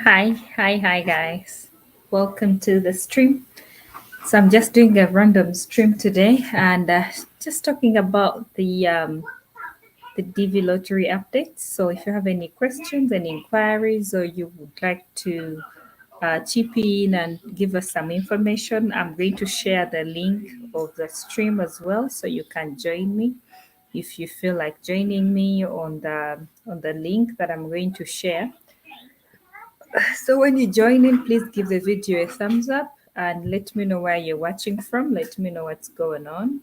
Hi, guys. Welcome to the stream. So I'm just doing a random stream today and just talking about the DV lottery updates. So if you have any questions, any inquiries, or you would like to chip in and give us some information, I'm going to share the link of the stream as well, so you can join me if you feel like joining me on the link that I'm going to share. So when you join in, please give the video a thumbs up and let me know where you're watching from. Let me know what's going on.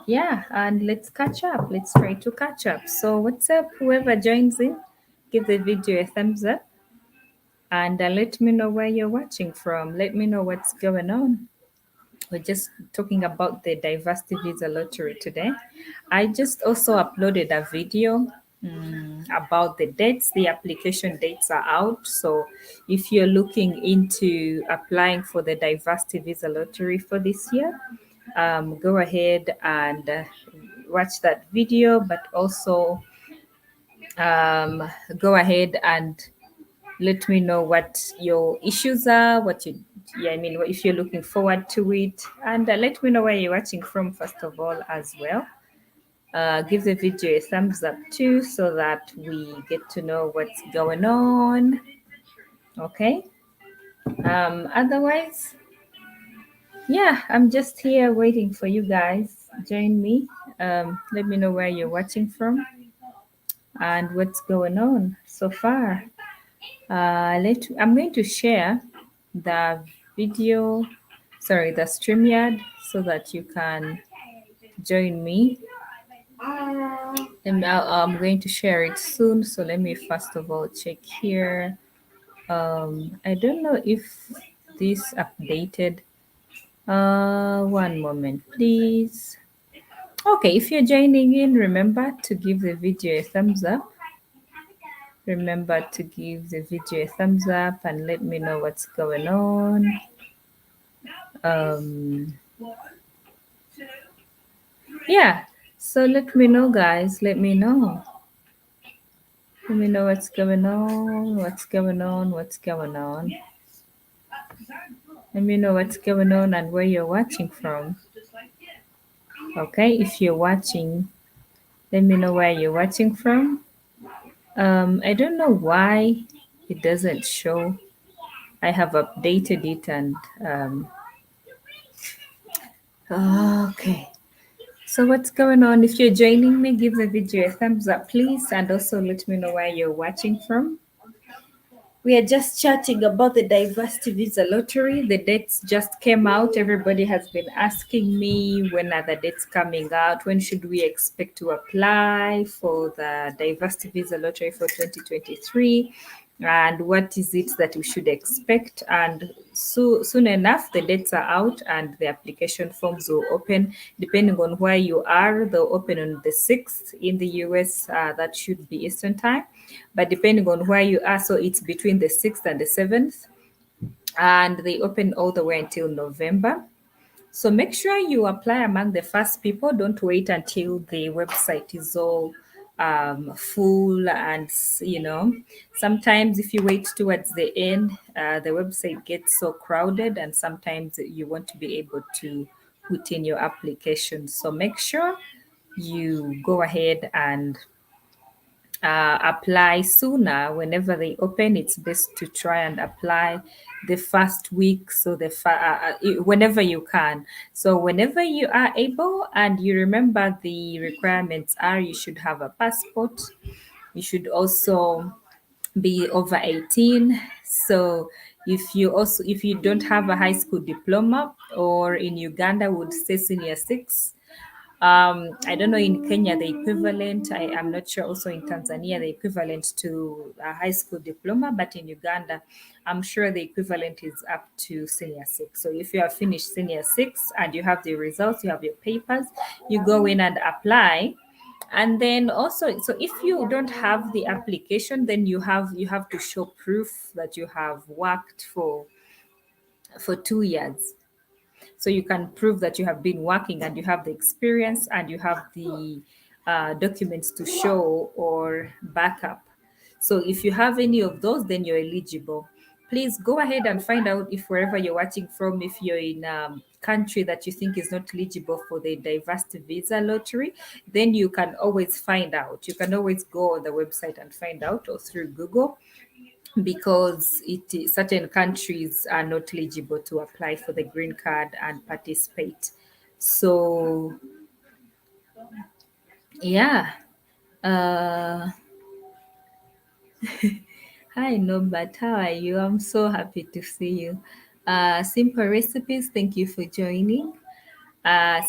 Yeah, and let's catch up. Let's try to catch up. So what's up? Whoever joins in, give the video a thumbs up and let me know where you're watching from. Let me know what's going on. We're just talking about the diversity visa lottery today. I just also uploaded a video about the dates. The application dates are out. So if you're looking into applying for the diversity visa lottery for this year, go ahead and watch that video, but also go ahead and let me know what your issues are, if you're looking forward to it, and let me know where you're watching from, first of all, as well. Give the video a thumbs up too, so that we get to know what's going on. Okay. Otherwise, yeah, I'm just here waiting for you guys. Join me. Let me know where you're watching from and what's going on so far. I'm going to share the video, the StreamYard, so that you can join me. And I'm going to share it soon. So let me first of all check here. I don't know if this updated. One moment, please. Okay, if you're joining in, remember to give the video a thumbs up. Remember to give the video a thumbs up and let me know what's going on. Um, yeah, so let me know, guys. Let me know. Let me know what's going on. What's going on? What's going on? Let me know what's going on and where you're watching from. Okay, if you're watching, let me know where you're watching from. I don't know why it doesn't show. I have updated it and okay. So what's going on? If you're joining me, give the video a thumbs up, please, and also let me know where you're watching from. We are just chatting about the diversity visa lottery. The dates just came out. Everybody has been asking me, when are the dates coming out? When should we expect to apply for the diversity visa lottery for 2023? And what is it that we should expect? And soon enough, the dates are out and the application forms will open. Depending on where you are, they'll open on the 6th in the US. That should be Eastern time. But depending on where you are, so it's between the 6th and the 7th. And they open all the way until November. So make sure you apply among the first people. Don't wait until the website is all full. And, sometimes if you wait towards the end, the website gets so crowded, and sometimes you want to be able to put in your application. So make sure you go ahead and apply sooner. Whenever they open, it's best to try and apply the first week, so whenever you can. So whenever you are able and you remember, the requirements are you should have a passport, you should also be over 18. So if you don't have a high school diploma, or in Uganda would say senior 6. I don't know in Kenya the equivalent. I'm not sure also in Tanzania the equivalent to a high school diploma, but in Uganda, I'm sure the equivalent is up to senior 6. So if you have finished senior 6 and you have the results, you have your papers, you go in and apply. And then also, so if you don't have the application, then you have to show proof that you have worked for 2 years. So you can prove that you have been working and you have the experience and you have the documents to show or backup. So if you have any of those, then you're eligible. Please go ahead and find out if wherever you're watching from, if you're in a country that you think is not eligible for the diversity visa lottery, then you can always find out. You can always go on the website and find out, or through Google, because certain countries are not eligible to apply for the green card and participate. So yeah. Uh, Hi Norbert, how are you? I'm so happy to see you. Simple Recipes, thank you for joining.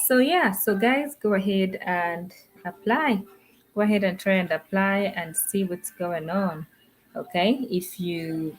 So guys, go ahead and apply. Go ahead and try and apply and see what's going on. Okay, if you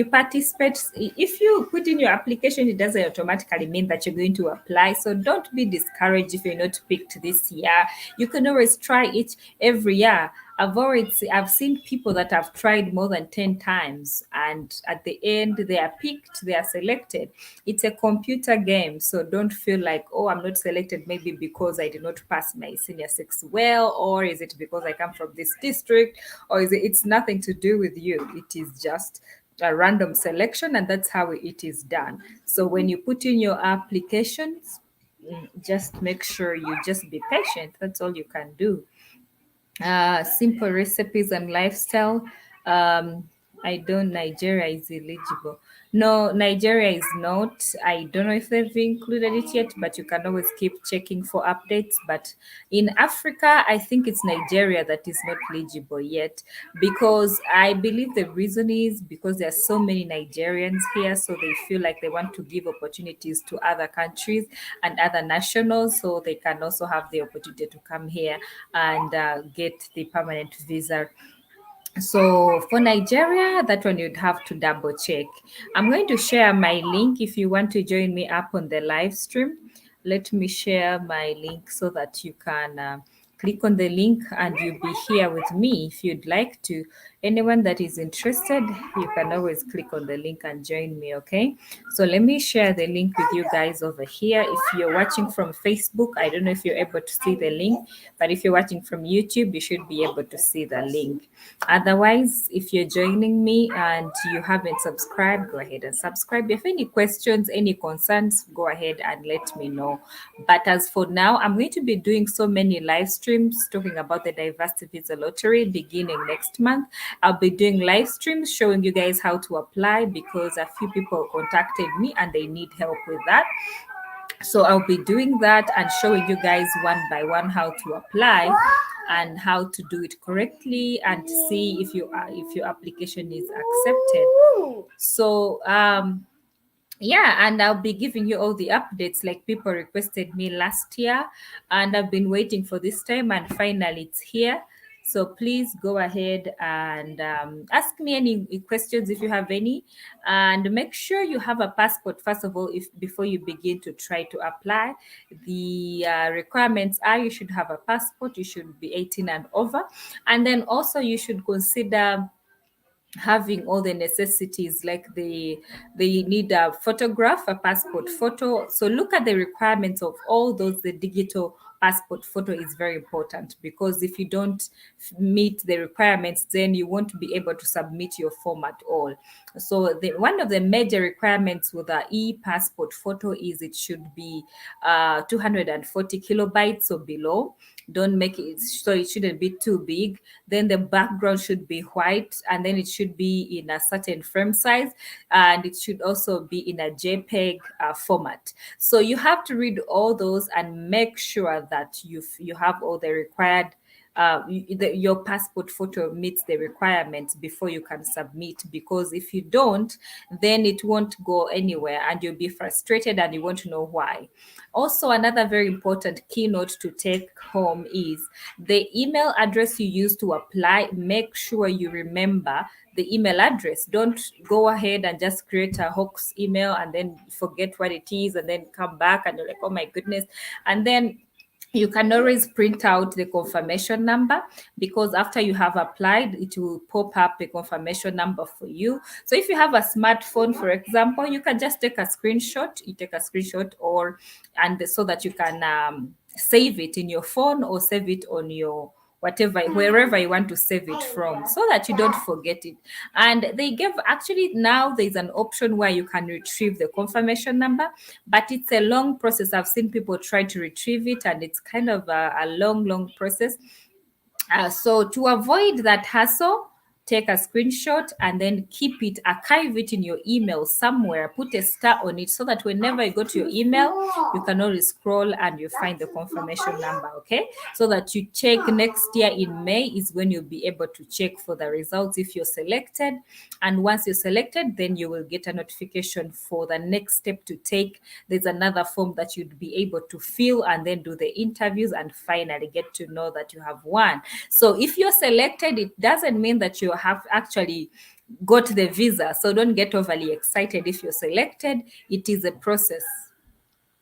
participate, if you put in your application, it doesn't automatically mean that you're going to apply. So don't be discouraged if you're not picked this year. You can always try it every year. I've seen people that have tried more than 10 times, and at the end they are picked, they are selected. It's a computer game, so don't feel like, oh, I'm not selected maybe because I did not pass my senior six well, or is it because I come from this district, or is it's nothing to do with you. It is just a random selection, and that's how it is done. So when you put in your applications, just make sure you just be patient. That's all you can do. Simple recipes and lifestyle. Um, I don't. Nigeria is eligible. No, Nigeria is not. I don't know if they've included it yet, but you can always keep checking for updates. But in Africa, I think it's Nigeria that is not eligible yet, because I believe the reason is because there are so many Nigerians here, so they feel like they want to give opportunities to other countries and other nationals, so they can also have the opportunity to come here and get the permanent visa. So for Nigeria, that one you'd have to double check. I'm going to share my link if you want to join me up on the live stream. Let me share my link so that you can click on the link and you'll be here with me if you'd like to. Anyone that is interested, you can always click on the link and join me, okay? So let me share the link with you guys over here. If you're watching from Facebook, I don't know if you're able to see the link, but if you're watching from YouTube, you should be able to see the link. Otherwise, if you're joining me and you haven't subscribed, go ahead and subscribe. If any questions, any concerns, go ahead and let me know. But as for now, I'm going to be doing so many live streams talking about the Diversity Visa Lottery beginning next month. I'll be doing live streams showing you guys how to apply, because a few people contacted me and they need help with that. So I'll be doing that and showing you guys one by one how to apply and how to do it correctly, and see if your application is accepted. So yeah, and I'll be giving you all the updates like people requested me last year, and I've been waiting for this time, and finally it's here. So please go ahead and ask me any questions if you have any, and make sure you have a passport first of all, if before you begin to try to apply. The requirements are you should have a passport, you should be 18 and over, and then also you should consider having all the necessities, like they need a photograph, a passport photo. So look at the requirements of all those. The digital passport photo is very important, because if you don't meet the requirements, then you won't be able to submit your form at all. So one of the major requirements with the e-passport photo is it should be 240 kilobytes or below. Don't make it so it shouldn't be too big. Then the background should be white, and then it should be in a certain frame size, and it should also be in a JPEG format. So you have to read all those and make sure that you have all the required your passport photo meets the requirements before you can submit, because if you don't, then it won't go anywhere and you'll be frustrated and you won't know why. Also, another very important keynote to take home is the email address you use to apply. Make sure you remember the email address. Don't go ahead and just create a hoax email and then forget what it is and then come back and you're like, oh my goodness. And then you can always print out the confirmation number, because after you have applied, it will pop up a confirmation number for you. So if you have a smartphone, for example, you can just take a screenshot. You take a screenshot, or and so that you can save it in your phone or save it on your whatever, wherever you want to save it from, so that you don't forget it. And they give, actually now there's an option where you can retrieve the confirmation number, but it's a long process. I've seen people try to retrieve it, and it's kind of a long process. So to avoid that hassle, take a screenshot and then keep it, archive it in your email somewhere, put a star on it, so that whenever you go to your email, you can always scroll and you find the confirmation number, okay? So that you check next year in May is when you'll be able to check for the results if you're selected. And once you're selected, then you will get a notification for the next step to take. There's another form that you'd be able to fill and then do the interviews and finally get to know that you have won. So if you're selected, it doesn't mean that you have actually got the visa. So don't get overly excited if you're selected. It is a process.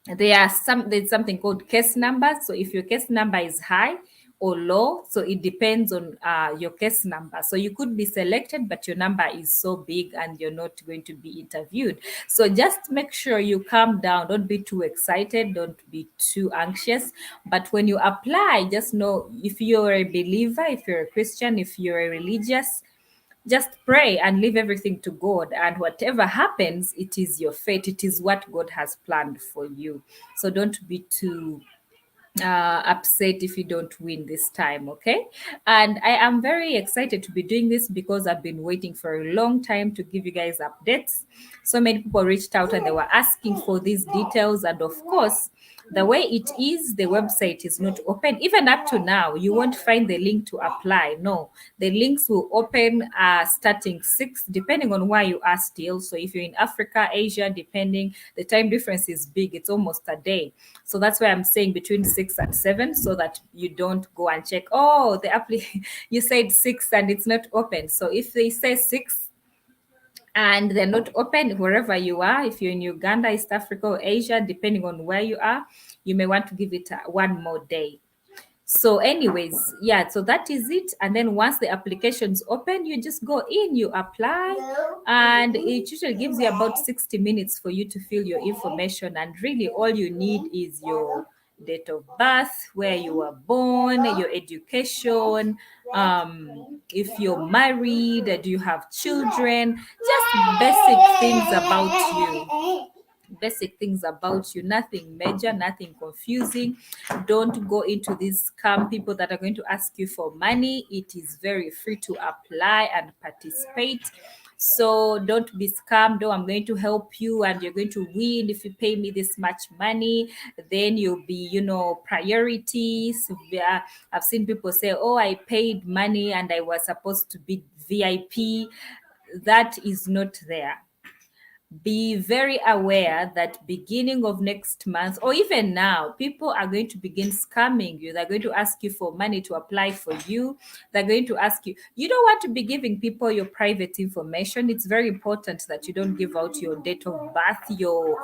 There's something called case number. So if your case number is high or low, so it depends on your case number. So you could be selected, but your number is so big and you're not going to be interviewed. So just make sure you calm down. Don't be too excited. Don't be too anxious. But when you apply, just know, if you're a believer, if you're a Christian, if you're a religious, just pray and leave everything to God. And whatever happens, it is your fate. It is what God has planned for you. So don't be too upset if you don't win this time, okay? And I am very excited to be doing this because I've been waiting for a long time to give you guys updates. So many people reached out and they were asking for these details, and of course, the way it is, the website is not open. Even up to now, you won't find the link to apply. No, the links will open starting 6, depending on where you are still. So if you're in Africa, Asia, depending, the time difference is big. It's almost a day. So that's why I'm saying between 6 and 7, so that you don't go and check, oh, you said 6 and it's not open. So if they say 6, and they're not open wherever you are, if you're in Uganda, East Africa, or Asia, depending on where you are, you may want to give it one more day. So anyways, yeah, so that is it. And then once the application's open, you just go in, you apply, and it usually gives you about 60 minutes for you to fill your information. And really all you need is your date of birth, where you were born, your education, if you're married, do you have children, just basic things about you. Basic things about you, nothing major, nothing confusing. Don't go into these scam people that are going to ask you for money. It is very free to apply and participate. So don't be scammed. Oh, I'm going to help you and you're going to win if you pay me this much money. Then you'll be, priorities. Yeah, I've seen people say, oh, I paid money and I was supposed to be VIP. That is not there. Be very aware that beginning of next month, or even now, people are going to begin scamming you. They're going to ask you for money to apply for you. They're going to ask you, you don't want to be giving people your private information. It's very important that you don't give out your date of birth, your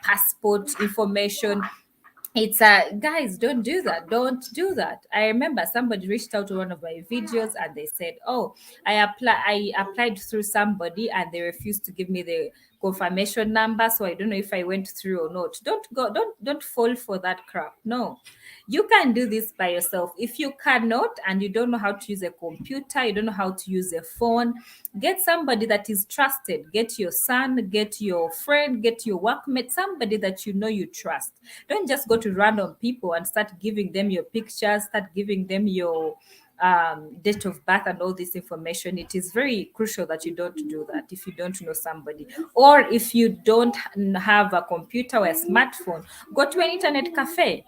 passport information. It's guys, don't do that. Don't do that. I remember somebody reached out to one of my videos and they said, oh, I applied through somebody and they refused to give me the confirmation number, so I don't know if I went through or not. Don't fall for that crap. No, you can do this by yourself. If you cannot and you don't know how to use a computer, you don't know how to use a phone, get somebody that is trusted. Get your son, get your friend, get your workmate, somebody that you trust. Don't just go to random people and start giving them your pictures, start giving them your date of birth and all this information. It is very crucial that you don't do that if you don't know somebody, or if you don't have a computer or a smartphone, go to an internet cafe.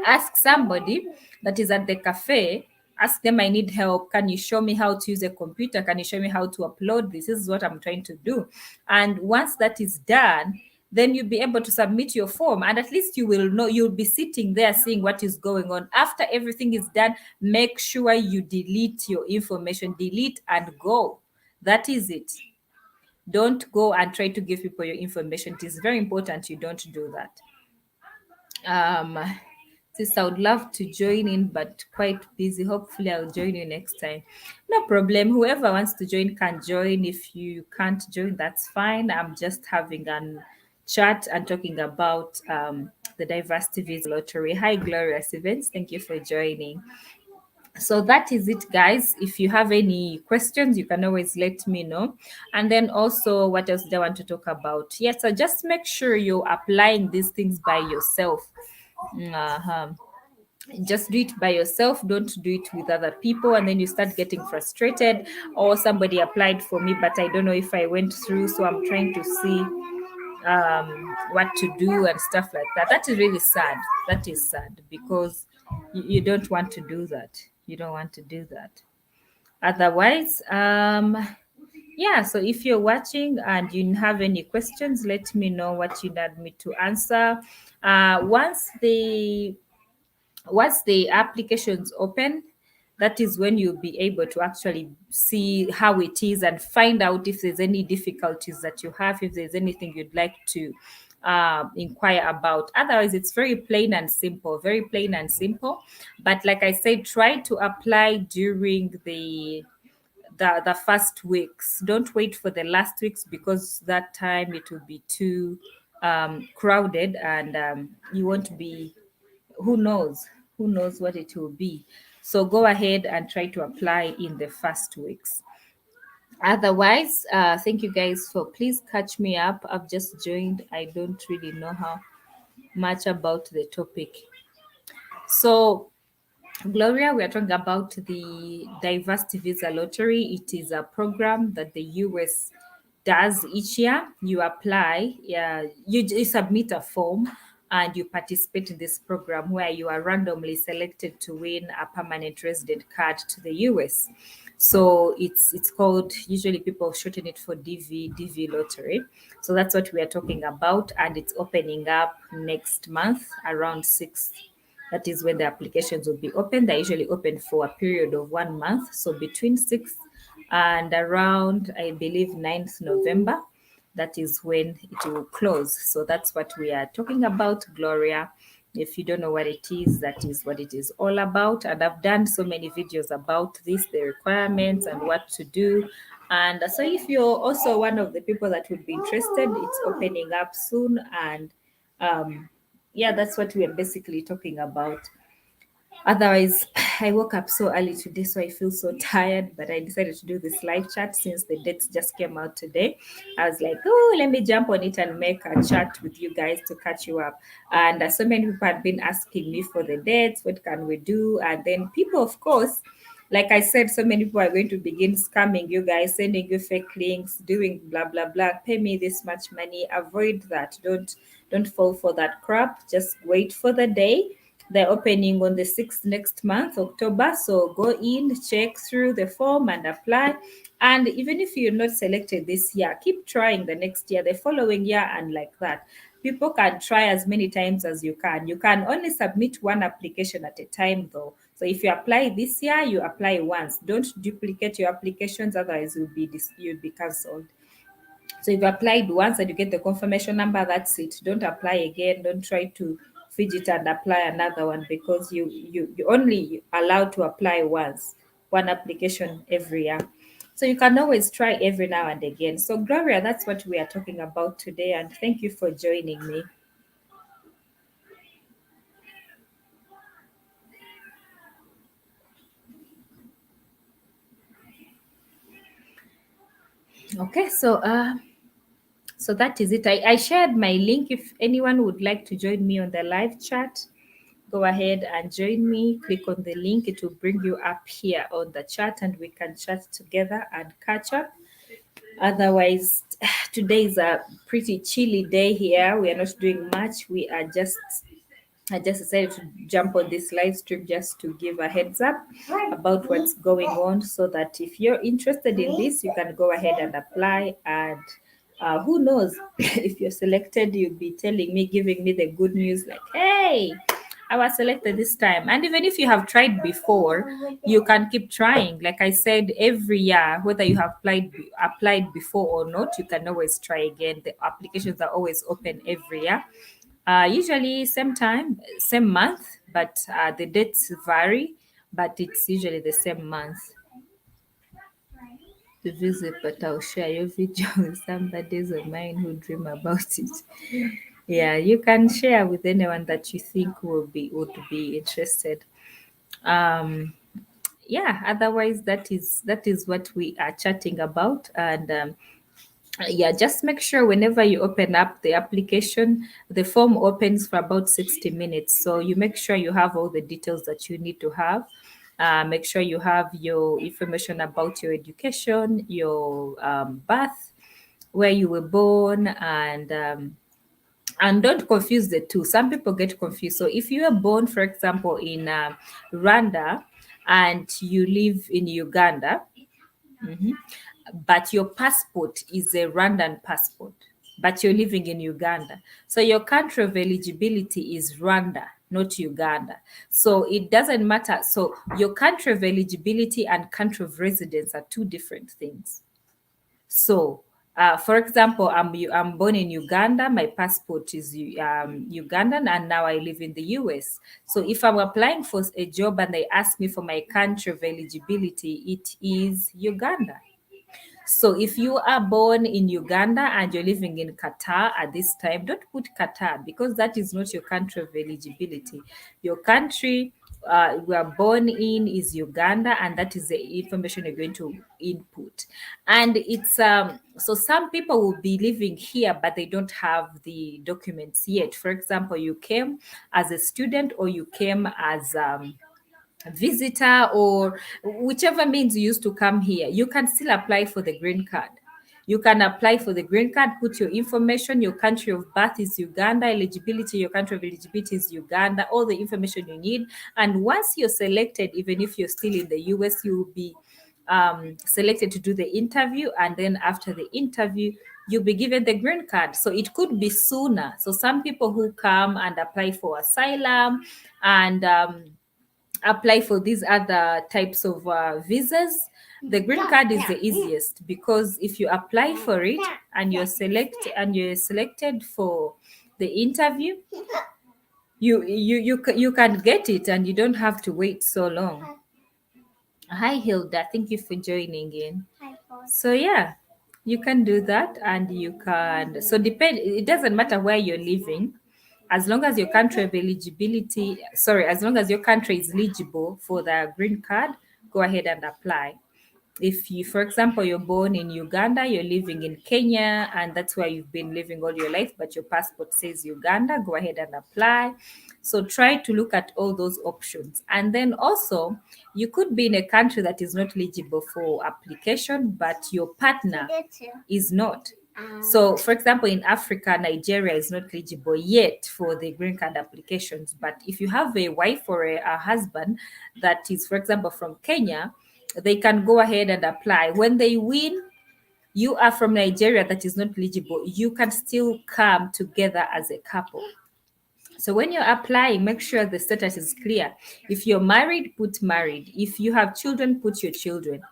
Ask somebody that is at the cafe, ask them, I need help, can you show me how to use a computer, can you show me how to upload this is what I'm trying to do. And once that is done, then you'll be able to submit your form, and at least you will know, you'll be sitting there seeing what is going on. After everything is done, make sure you delete your information, delete and go. That is it. Don't go and try to give people your information. It is very important you don't do that. um Sis, I would love to join in, but quite busy. Hopefully, I'll join you next time. No problem. Whoever wants to join can join. If you can't join, that's fine. I'm just having a chat and talking about the Diversity Visa Lottery. Hi, Glorious Events. Thank you for joining. So that is it, guys. If you have any questions, you can always let me know. And then also, what else do I want to talk about? Yes, so just make sure you're applying these things by yourself. Uh-huh. Just do it by yourself. Don't do it with other people, and then you start getting frustrated. Or somebody applied for me, but I don't know if I went through, so I'm trying to see what to do and stuff like that. That is really sad. That is sad because you don't want to do that. You don't want to do that. Otherwise, yeah, so if you're watching and you have any questions, let me know what you need me to answer. Once the applications open, that is when you'll be able to actually see how it is and find out if there's any difficulties that you have, if there's anything you'd like to inquire about. Otherwise, it's very plain and simple, very plain and simple. But like I said, try to apply during the first weeks. Don't wait for the last weeks because that time it will be too crowded, and you won't be, who knows what it will be. So go ahead and try to apply in the first weeks. Otherwise, thank you guys for, please catch me up. I've just joined. I don't really know how much about the topic. So Gloria, we are talking about the Diversity Visa Lottery. It is a program that the US does each year. You apply, yeah, you submit a form and you participate in this program where you are randomly selected to win a permanent resident card to the US. So it's called, usually people shorten it for DV lottery. So that's what we are talking about, and it's opening up next month around 6th. That is when the applications will be open. They're usually open for a period of 1 month. So between 6th and around, I believe, 9th November, that is when it will close. So that's what we are talking about, Gloria. If you don't know what it is, that is what it is all about. And I've done so many videos about this, the requirements and what to do. And so if you're also one of the people that would be interested, it's opening up soon. And yeah, that's what we are basically talking about. Otherwise, I woke up so early today, so I feel so tired. But I decided to do this live chat since the dates just came out today. I was like, oh, let me jump on it and make a chat with you guys to catch you up. And so many people had been asking me for the dates, what can we do? And then people, of course, like I said, so many people are going to begin scamming you guys, sending you fake links, doing blah blah blah. Pay me this much money. Avoid that. Don't fall for that crap. Just wait for the day. They're opening on the 6th next month, October. So go in, check through the form and apply. And even if you're not selected this year, keep trying the next year, the following year, and like that. People can try as many times as you can. You can only submit one application at a time, though. So if you apply this year, you apply once. Don't duplicate your applications, otherwise you'll be cancelled. So if you applied once and you get the confirmation number, that's it. Don't apply again. Don't try to fidget and apply another one because you only allowed to apply once, one application every year. So you can always try every now and again. So Gloria, that's what we are talking about today, and thank you for joining me. Okay, so that is it. I shared my link. If anyone would like to join me on the live chat, go ahead and join me. Click on the link. It will bring you up here on the chat and we can chat together and catch up. Otherwise, today is a pretty chilly day here. We are not doing much. I just decided to jump on this live stream just to give a heads up about what's going on so that if you're interested in this, you can go ahead and apply. And who knows, if you're selected, you'll be telling me, giving me the good news like, hey, I was selected this time. And even if you have tried before, you can keep trying. Like I said, every year, whether you have applied before or not, you can always try again. The applications are always open every year. Usually same time, same month, but the dates vary, but it's usually the same month to visit. But I'll share your video with somebody of mine who dream about it. Yeah, you can share with anyone that you think would be interested. Um, yeah, otherwise that is what we are chatting about. And yeah, just make sure whenever you open up the application, the form opens for about 60 minutes. So you make sure you have all the details that you need to have. Make sure you have your information about your education, your birth, where you were born, and don't confuse the two. Some people get confused. So if you are born, for example, in Rwanda and you live in Uganda, but your passport is a Rwandan passport, but you're living in Uganda. So your country of eligibility is Rwanda, not Uganda. So it doesn't matter. So your country of eligibility and country of residence are two different things. So, for example, I'm born in Uganda. My passport is Ugandan, and now I live in the US. So, if I'm applying for a job and they ask me for my country of eligibility, it is Uganda. So if you are born in Uganda and you're living in Qatar at this time, don't put Qatar because that is not your country of eligibility. Your country we are born in is Uganda, and that is the information you're going to input. And it's so some people will be living here, but they don't have the documents yet. For example, you came as a student or you came as visitor or whichever means you used to come here, you can still apply for the green card. You can apply for the green card, put your information, your country of birth is Uganda, eligibility, your country of eligibility is Uganda, all the information you need. And once you're selected, even if you're still in the US, you will be selected to do the interview. And then after the interview, you'll be given the green card. So it could be sooner. So some people who come and apply for asylum and apply for these other types of visas, the green card is the easiest because if you apply for it and you're selected for the interview, you can get it and you don't have to wait so long. Hi Hilda, thank you for joining in. So yeah, you can do that and you can depend, it doesn't matter where you're living, as long as your country of eligibility, sorry, as long as your country is eligible for the green card, go ahead and apply. If you, for example, you're born in Uganda, you're living in Kenya, and that's where you've been living all your life, but your passport says Uganda, go ahead and apply. So try to look at all those options. And then also, you could be in a country that is not eligible for application, but your partner is not. So, for example, in Africa, Nigeria is not eligible yet for the green card applications. But if you have a wife or a husband that is, for example, from Kenya, they can go ahead and apply. When they win, you are from Nigeria that is not eligible. You can still come together as a couple. So when you're applying, make sure the status is clear. If you're married, put married. If you have children, put your children.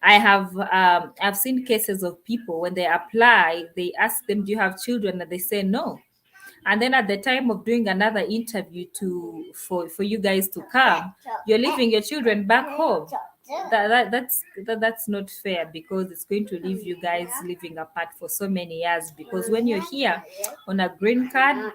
I've seen cases of people when they apply, they ask them, "Do you have children?" and they say no. And then at the time of doing another interview for you guys to come, you're leaving your children back home. That's not fair because it's going to leave you guys living apart for so many years. Because when you're here on a green card,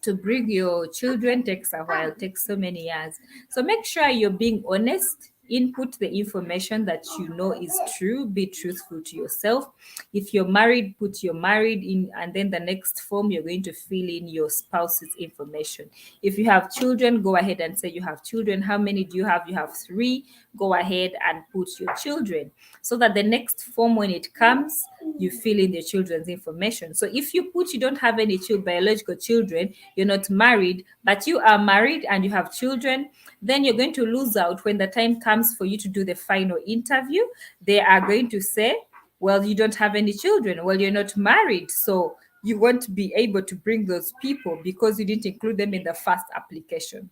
to bring your children takes a while, takes so many years. So make sure you're being honest. Input the information that you know is true. Be truthful to yourself. If you're married, put you're married in, and then the next form you're going to fill in your spouse's information. If you have children, go ahead and say you have children. How many do you have? You have 3. Go ahead and put your children, so that the next form, when it comes, you fill in the children's information. So if you put you don't have any biological children, you're not married, but you are married and you have children, then you're going to lose out when the time comes for you to do the final interview. They are going to say, well, you don't have any children. Well, you're not married. So you won't be able to bring those people because you didn't include them in the first application.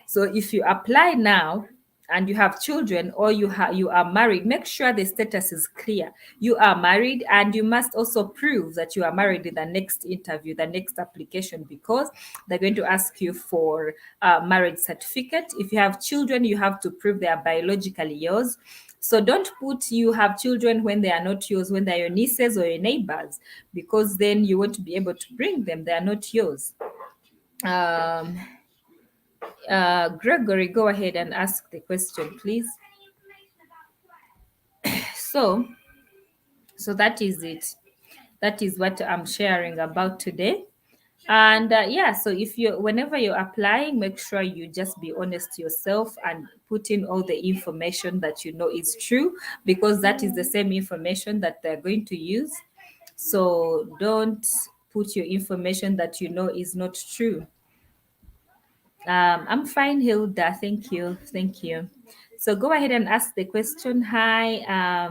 So if you apply now and you have children or you are married, make sure the status is clear. You are married, and you must also prove that you are married in the next interview, the next application, because they're going to ask you for a marriage certificate. If you have children, you have to prove they are biologically yours. So don't put you have children when they are not yours, when they're your nieces or your neighbors, because then you won't be able to bring them. They are not yours. Um, Gregory, go ahead and ask the question, please. So, so that is it. That is what I'm sharing about today. And yeah, so if you, whenever you're applying, make sure you just be honest to yourself and put in all the information that you know is true, because that is the same information that they're going to use. So don't put your information that you know is not true. I'm fine, Hilda. Thank you. Thank you. So go ahead and ask the question. Hi,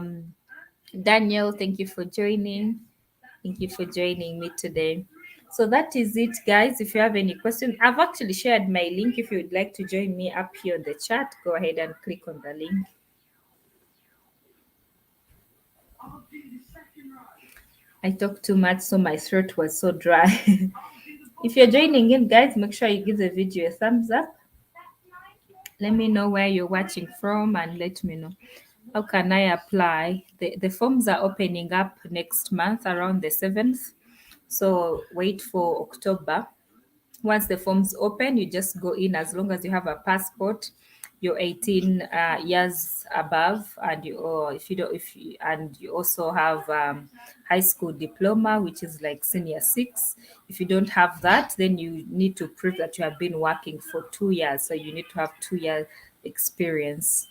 Daniel. Thank you for joining. Thank you for joining me today. So that is it, guys. If you have any questions, I've actually shared my link. If you would like to join me up here on the chat, go ahead and click on the link. I talked too much, so my throat was so dry. If you're joining in, guys, make sure you give the video a thumbs up. Let me know where you're watching from and let me know. How can I apply? The forms are opening up next month around the 7th. So wait for October. Once the forms open, you just go in as long as you have a passport, you're 18 years above, and you, or if you don't, if you, and you also have high school diploma, which is like senior six. If you don't have that, then you need to prove that you have been working for 2 years. So you need to have 2 years experience.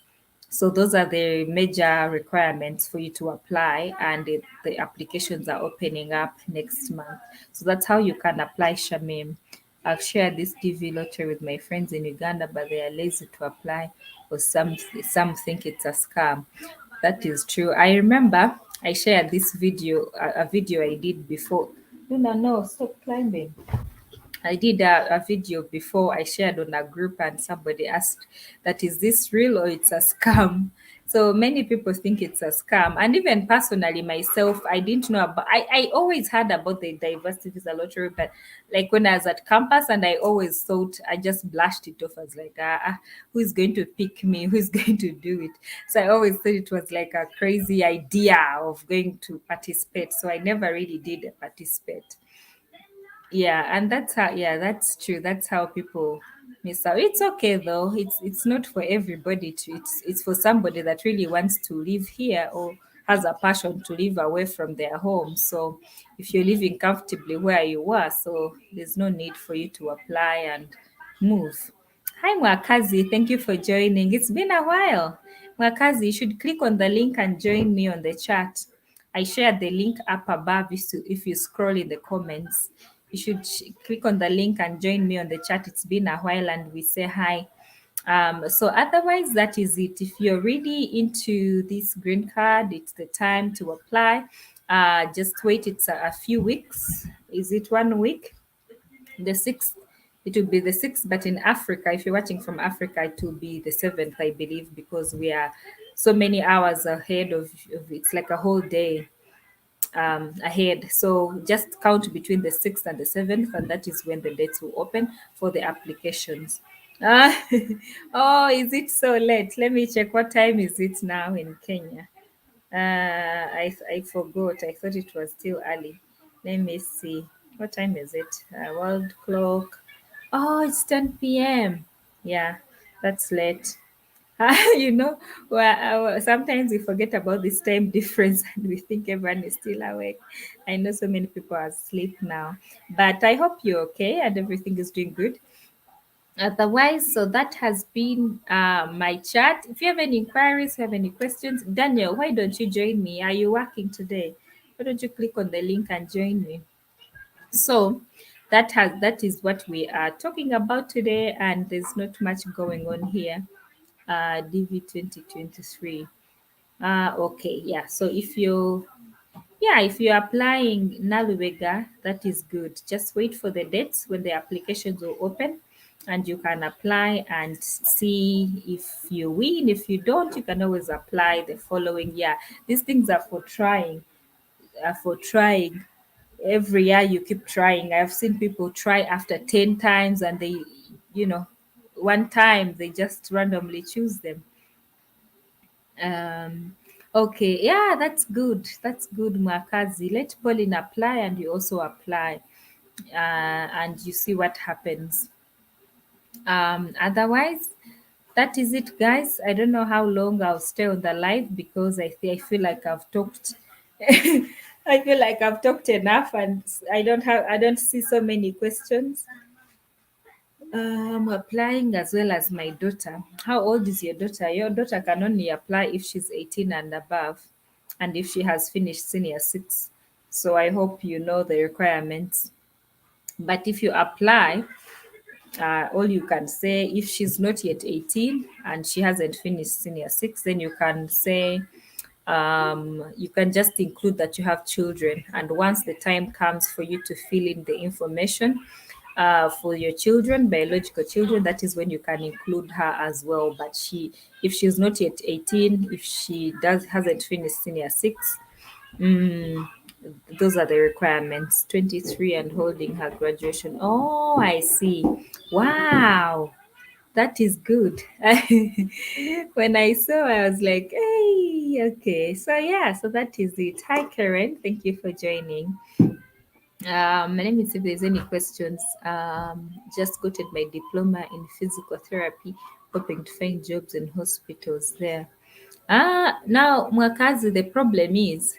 So those are the major requirements for you to apply, and the applications are opening up next month. So that's how you can apply, Shamim. I've shared this DV lottery with my friends in Uganda, but they are lazy to apply, or some think it's a scam. That is true. I remember I shared this video, a video I did before. Luna, no, stop climbing. I did a video before I shared on a group, and somebody asked that is this real or it's a scam? So many people think it's a scam. And even personally myself, I didn't know about I always heard about the diversity visa lottery, but like when I was at campus, and I always thought, I just blashed it off. I was like, who's going to pick me? Who's going to do it? So I always thought it was like a crazy idea of going to participate. So I never really did participate. Yeah, and that's how, yeah, that's true. That's how people miss out. It's okay though. It's not for everybody to, it's for somebody that really wants to live here or has a passion to live away from their home. So if you're living comfortably where you are, so there's no need for you to apply and move. Hi Mwakazi, thank you for joining. It's been a while. Mwakazi, you should click on the link and join me on the chat. I shared the link up above. If you scroll in the comments, you should click on the link and join me on the chat. It's been a while and we say hi. So otherwise, that is it. If you're really into this green card, it's the time to apply. Just wait. It's a few weeks. Is it 1 week? The 6th. It will be the 6th, but in Africa, if you're watching from Africa, it will be the 7th, I believe, because we are so many hours ahead of it's like a whole day ahead. So just count between the 6th and the 7th, and that is when the dates will open for the applications. Ah, oh, is it so late? Let me check. What time is it now in Kenya? I forgot. I thought it was still early. Let me see. What time is it? World clock. Oh, it's 10 p.m. Yeah, that's late. Sometimes we forget about this time difference and we think everyone is still awake. I know so many people are asleep now, but I hope you're okay and everything is doing good. Otherwise, so that has been my chat. If you have any inquiries, have any questions, Daniel, why don't you join me? Are you working today? Why don't you click on the link and join me? So that is what we are talking about today, and there's not much going on here. DV 2023. Okay, yeah. So if you're applying Naluwega, that is good. Just wait for the dates when the applications will open, and you can apply and see if you win. If you don't, you can always apply the following year. These things are for trying. Every year you keep trying. I've seen people try after 10 times, and you know, one time they just randomly choose them. Um, okay, yeah, that's good. That's good, Mwakazi. Let Pauline apply and you also apply, and you see what happens. Otherwise, that is it, guys. I don't know how long I'll stay on the live because I feel like I've talked. I feel like I've talked enough, and I don't see so many questions. I'm applying as well as my daughter. How old is your daughter? Your daughter can only apply if she's 18 and above, and if she has finished senior six. So I hope you know the requirements. But if you apply, all you can say, if she's not yet 18 and she hasn't finished senior six, then you can say, you can just include that you have children. And once the time comes for you to fill in the information for your children, biological children, that is when you can include her as well. But if she's not yet 18, if she hasn't finished senior six, mm, those are the requirements. 23 and holding her graduation. Oh, I see. Wow. That is good. When I saw, I was like, hey, okay. So, yeah, so that is it. Hi, Karen. Thank you for joining. Let me see if there's any questions. Just got my diploma in physical therapy, hoping to find jobs in hospitals there. Now, Mwakazi, the problem is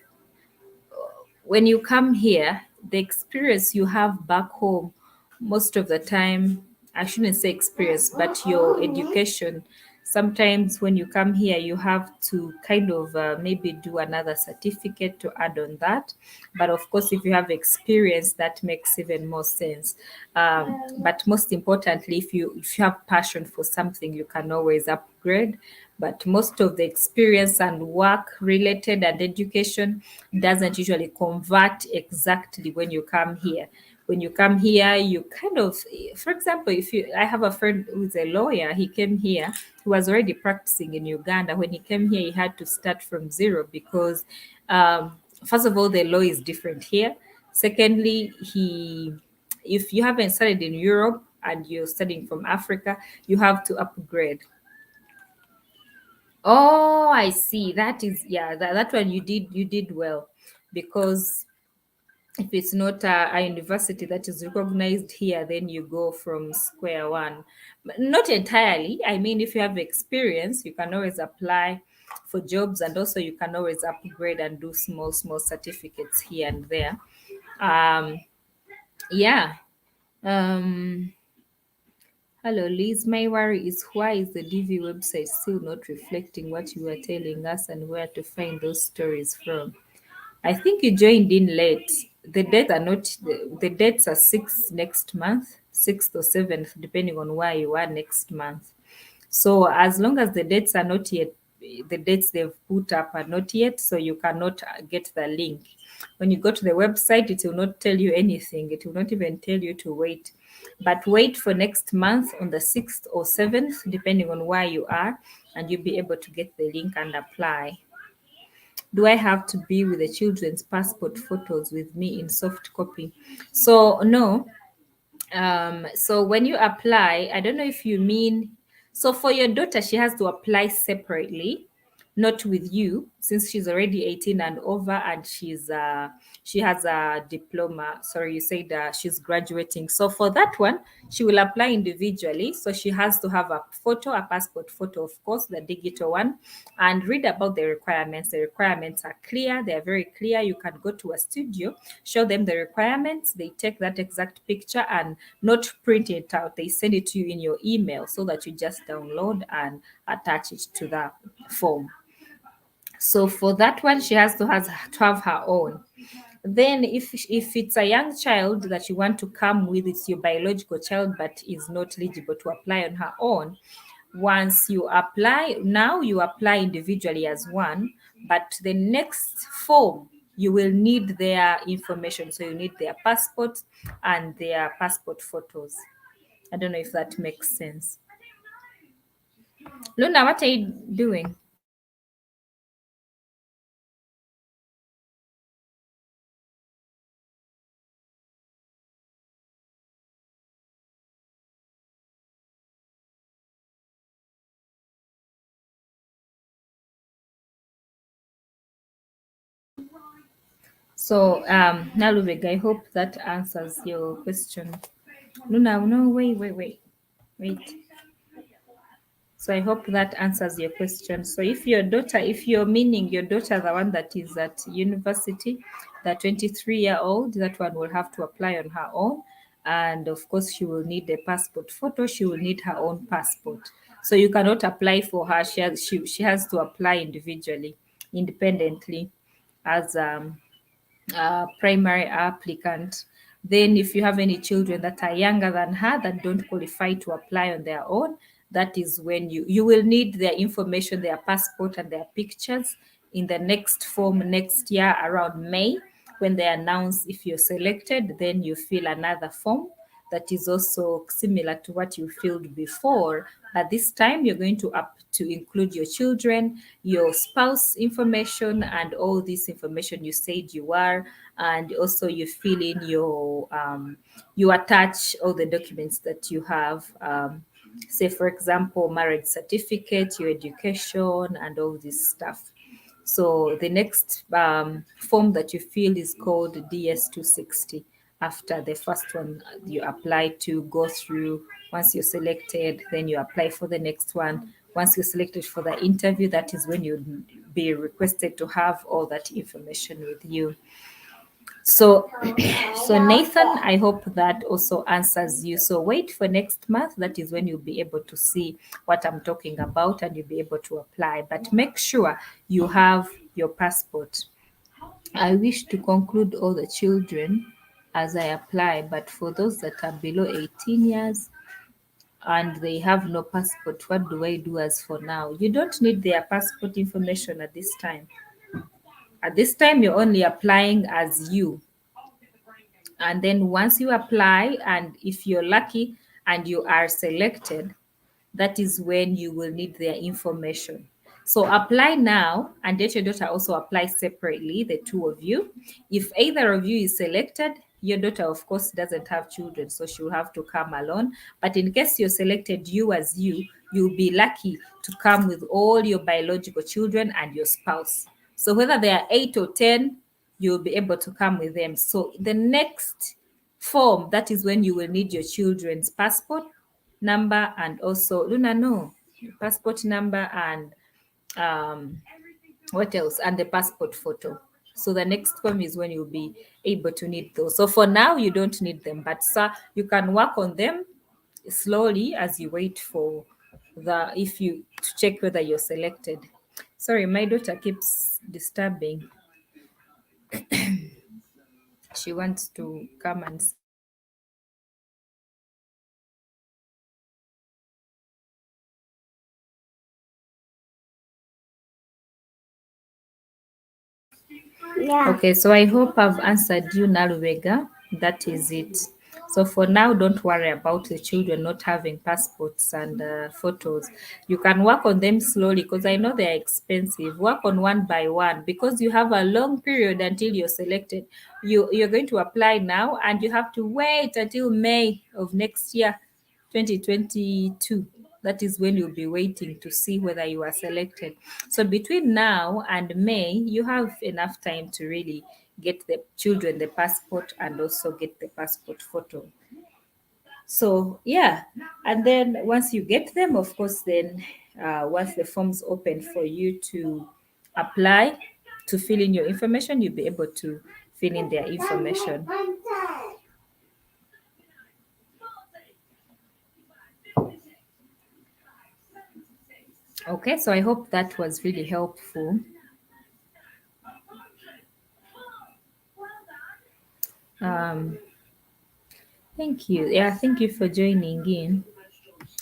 when you come here, the experience you have back home, most of the time, I shouldn't say experience, but your education, sometimes when you come here, you have to kind of maybe do another certificate to add on that. But of course, if you have experience, that makes even more sense. But most importantly, if you have passion for something, you can always upgrade. But most of the experience and work related and education doesn't usually convert exactly when you come here. When you come here, you kind of, for example, I have a friend who's a lawyer, he came here, he was already practicing in Uganda. When he came here, he had to start from zero because, first of all, the law is different here. Secondly, if you haven't studied in Europe and you're studying from Africa, you have to upgrade. Oh, I see. That is, yeah, that one you did well because if it's not a university that is recognized here, then you go from square one. But not entirely. I mean, if you have experience, you can always apply for jobs and also you can always upgrade and do small certificates here and there. Um, yeah. Um, Hello, Liz. My worry is why is the DV website still not reflecting what you were telling us and where to find those stories from? I think you joined in late. The dates are not the dates are sixth next month, sixth or seventh, depending on where you are next month. So as long as the dates are not yet, the dates they've put up are not yet, so you cannot get the link. When you go to the website, it will not tell you anything. It will not even tell you to wait. But wait for next month on the 6th or 7th, depending on where you are, and you'll be able to get the link and apply. Do I have to be with the children's passport photos with me in soft copy? So, no, so when you apply, I don't know if you mean, so for your daughter, she has to apply separately, not with you, since she's already 18 and over, and she has a diploma. Sorry, you said she's graduating. So for that one, she will apply individually. So she has to have a photo, a passport photo, of course, the digital one, and read about the requirements. The requirements are clear. They are very clear. You can go to a studio, show them the requirements. They take that exact picture and not print it out. They send it to you in your email so that you just download and attach it to the form. So for that one, she has to have her own. Then if it's a young child that you want to come with, it's your biological child but is not eligible to apply on her own. Once you apply, now you apply individually as one, but the next form you will need their information. So you need their passport and their passport photos. I don't know if that makes sense. Luna, what are you doing? So, Nalubeg, I hope that answers your question. Luna, no, wait. So I hope that answers your question. So if you're meaning your daughter, the one that is at university, the 23-year-old, that one will have to apply on her own. And of course, she will need a passport photo. She will need her own passport. So you cannot apply for her. She has to apply individually, independently, as primary applicant. Then, if you have any children that are younger than her that don't qualify to apply on their own, that is when you will need their information, their passport, and their pictures in the next form next year around May. When they announce if you're selected, then you fill another form that is also similar to what you filled before. At this time, you're going to include your children, your spouse information, and all this information you said you are, and also you fill in you attach all the documents that you have. Say, for example, marriage certificate, your education, and all this stuff. So the next form that you fill is called DS260. After the first one you apply to go through, once you're selected, then you apply for the next one. Once you're selected for the interview, that is when you'll be requested to have all that information with you. So, so Nathan, I hope that also answers you. So wait for next month. That is when you'll be able to see what I'm talking about and you'll be able to apply. But make sure you have your passport. I wish to conclude all the children as I apply, but for those that are below 18 years and they have no passport, what do I do as for now? You don't need their passport information at this time. At this time, you're only applying as you. And then once you apply, and if you're lucky and you are selected, that is when you will need their information. So apply now and let your daughter also apply separately, the two of you. If either of you is selected, your daughter, of course, doesn't have children, so she'll have to come alone. But in case you're selected, you as you'll be lucky to come with all your biological children and your spouse. So whether they are 8 or 10, you'll be able to come with them. So the next form, that is when you will need your children's passport number and also Luna, no, passport number and um, what else? And the passport photo. So the next form is when you'll be able to need those. So for now, you don't need them, but sir, you can work on them slowly as you wait for if you to check whether you're selected. Sorry, my daughter keeps disturbing. She wants to come and Yeah. Okay, so I hope I've answered you, Nalwega. That is it. So for now, don't worry about the children not having passports and photos. You can work on them slowly because I know they're expensive. Work on one by one because you have a long period until you're selected. You're going to apply now and you have to wait until May of next year, 2022. That is when you'll be waiting to see whether you are selected. So between now and May, you have enough time to really get the children the passport and also get the passport photo. So yeah, and then once you get them, of course, then once the forms open for you to apply to fill in your information, you'll be able to fill in their information. Okay, so I hope that was really helpful. Um, Thank you. Yeah, thank you for joining in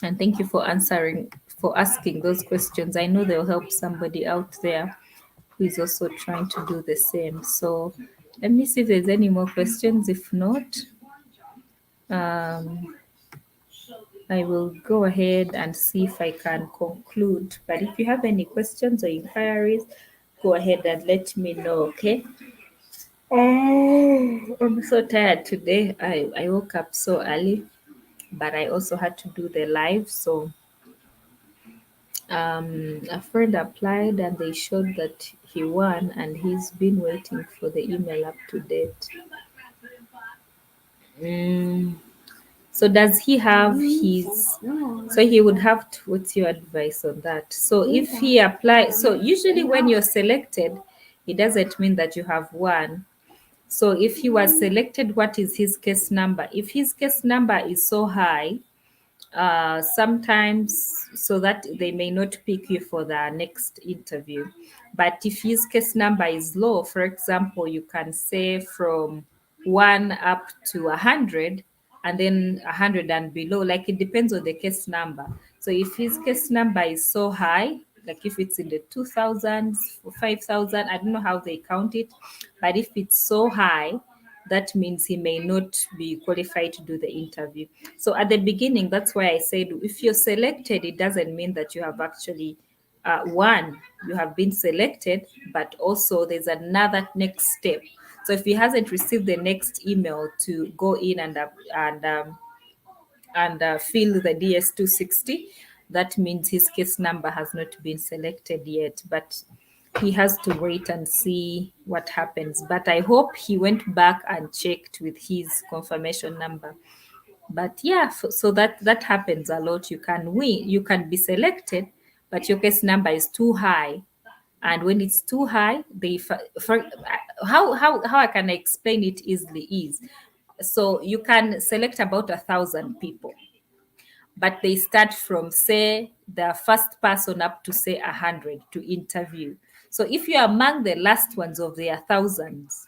and thank you for asking those questions. I know they'll help somebody out there who is also trying to do the same. So let me see if there's any more questions. If not, um, I will go ahead and see if I can conclude. But if you have any questions or inquiries, go ahead and let me know, okay? Oh, I'm so tired today. I woke up so early, but I also had to do the live. So A friend applied and they showed that he won, and he's been waiting for the email up to date. Mm. So does he have his? So he would have to. What's your advice on that? So if he applies, so usually when you're selected, it doesn't mean that you have won. So if he was selected, what is his case number? If his case number is so high, sometimes so that they may not pick you for the next interview. But if his case number is low, for example, you can say from 1 up to 100, and then 100 and below, like it depends on the case number. So if his case number is so high, like if it's in the 2000s, 5000, I don't know how they count it, but if it's so high, that means he may not be qualified to do the interview. So at the beginning, that's why I said if you're selected, it doesn't mean that you have actually won. You have been selected, but also there's another next step. So if he hasn't received the next email to go in and fill the DS260, that means his case number has not been selected yet. But he has to wait and see what happens. But I hope he went back and checked with his confirmation number. But yeah, so that happens a lot. You can win, you can be selected, but your case number is too high. And when it's too high, for how I can explain it easily is, so you can select about 1,000 people, but they start from say the first person up to say 100 to interview. So if you're among the last ones of their thousands,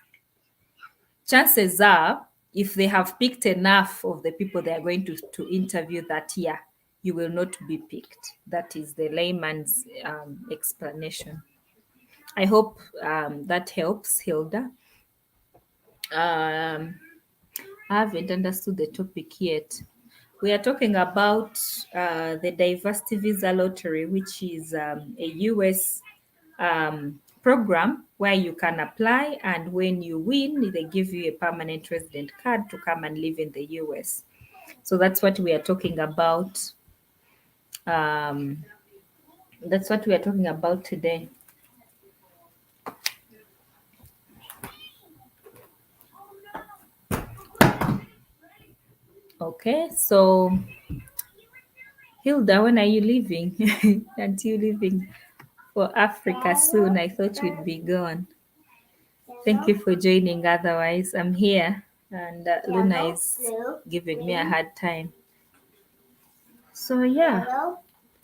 chances are if they have picked enough of the people they are going to interview that year, you will not be picked. That is the layman's explanation. I hope that helps, Hilda. um, I haven't understood the topic yet. We are talking about the Diversity Visa Lottery, which is a US program where you can apply, and when you win, they give you a permanent resident card to come and live in the US. So that's what we are talking about. Um, that's what we are talking about today. Okay, so Hilda, when are you leaving? Aren't you leaving for Africa soon? I thought you'd be gone. Thank you for joining. Otherwise, I'm here, and Luna is giving me a hard time. So, yeah.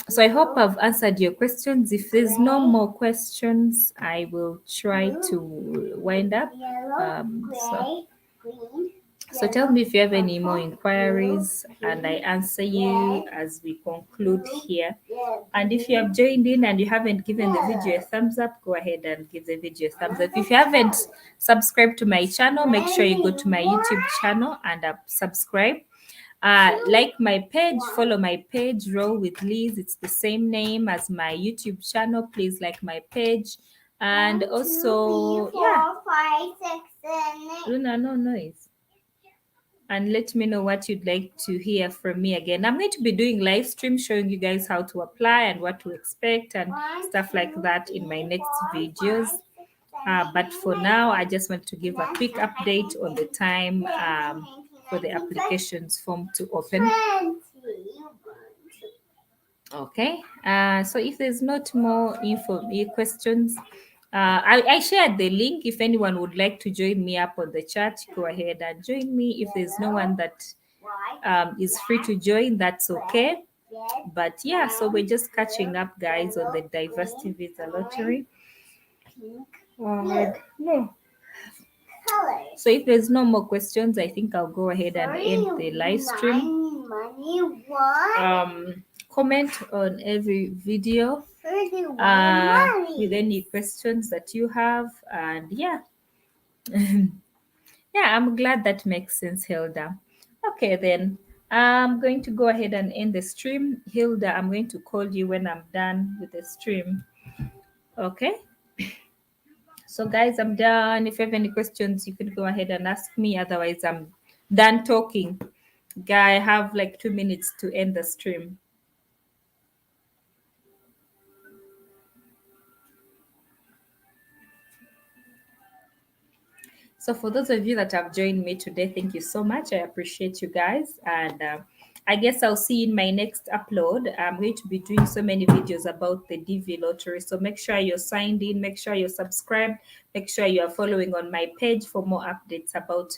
So, I hope I've answered your questions. If there's no more questions, I will try to wind up. So tell me if you have any more inquiries, and I answer you as we conclude here. And if you have joined in and you haven't given the video a thumbs up, go ahead and give the video a thumbs up. If you haven't subscribed to my channel, make sure you go to my YouTube channel and subscribe. Like my page, follow my page, Roll with Liz. It's the same name as my YouTube channel. Please like my page. And also, yeah. Luna, no noise. And let me know what you'd like to hear from me again. I'm going to be doing live stream showing you guys how to apply and what to expect and stuff like that in my next videos. But for now, I just want to give a quick update on the time for the applications form to open. Okay, so if there's not more questions, I shared the link. If anyone would like to join me up on the chat, go ahead and join me. If there's no one that is free to join, that's okay. But yeah, so we're just catching up, guys, on the Diversity Visa Lottery. No. So if there's no more questions, I think I'll go ahead and end the live stream. Comment on every video with any questions that you have, and yeah. Yeah, I'm glad that makes sense, Hilda. Okay, then I'm going to go ahead and end the stream. Hilda, I'm going to call you when I'm done with the stream. Okay. So, guys, I'm done. If you have any questions, you could go ahead and ask me. Otherwise, I'm done talking. Guy, I have like 2 minutes to end the stream. So for those of you that have joined me today, thank you so much. I appreciate you guys. And I guess I'll see you in my next upload. I'm going to be doing so many videos about the DV lottery. So make sure you're signed in, make sure you're subscribed, make sure you are following on my page for more updates about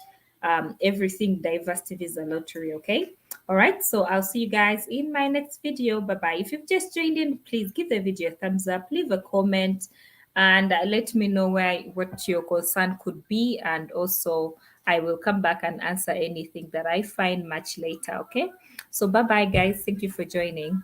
everything Diversity Visa Lottery. Okay. All right. So I'll see you guys in my next video. Bye bye. If you've just joined in, please give the video a thumbs up, leave a comment, and let me know what your concern could be, and also I will come back and answer anything that I find much later. Okay, so bye bye guys, thank you for joining.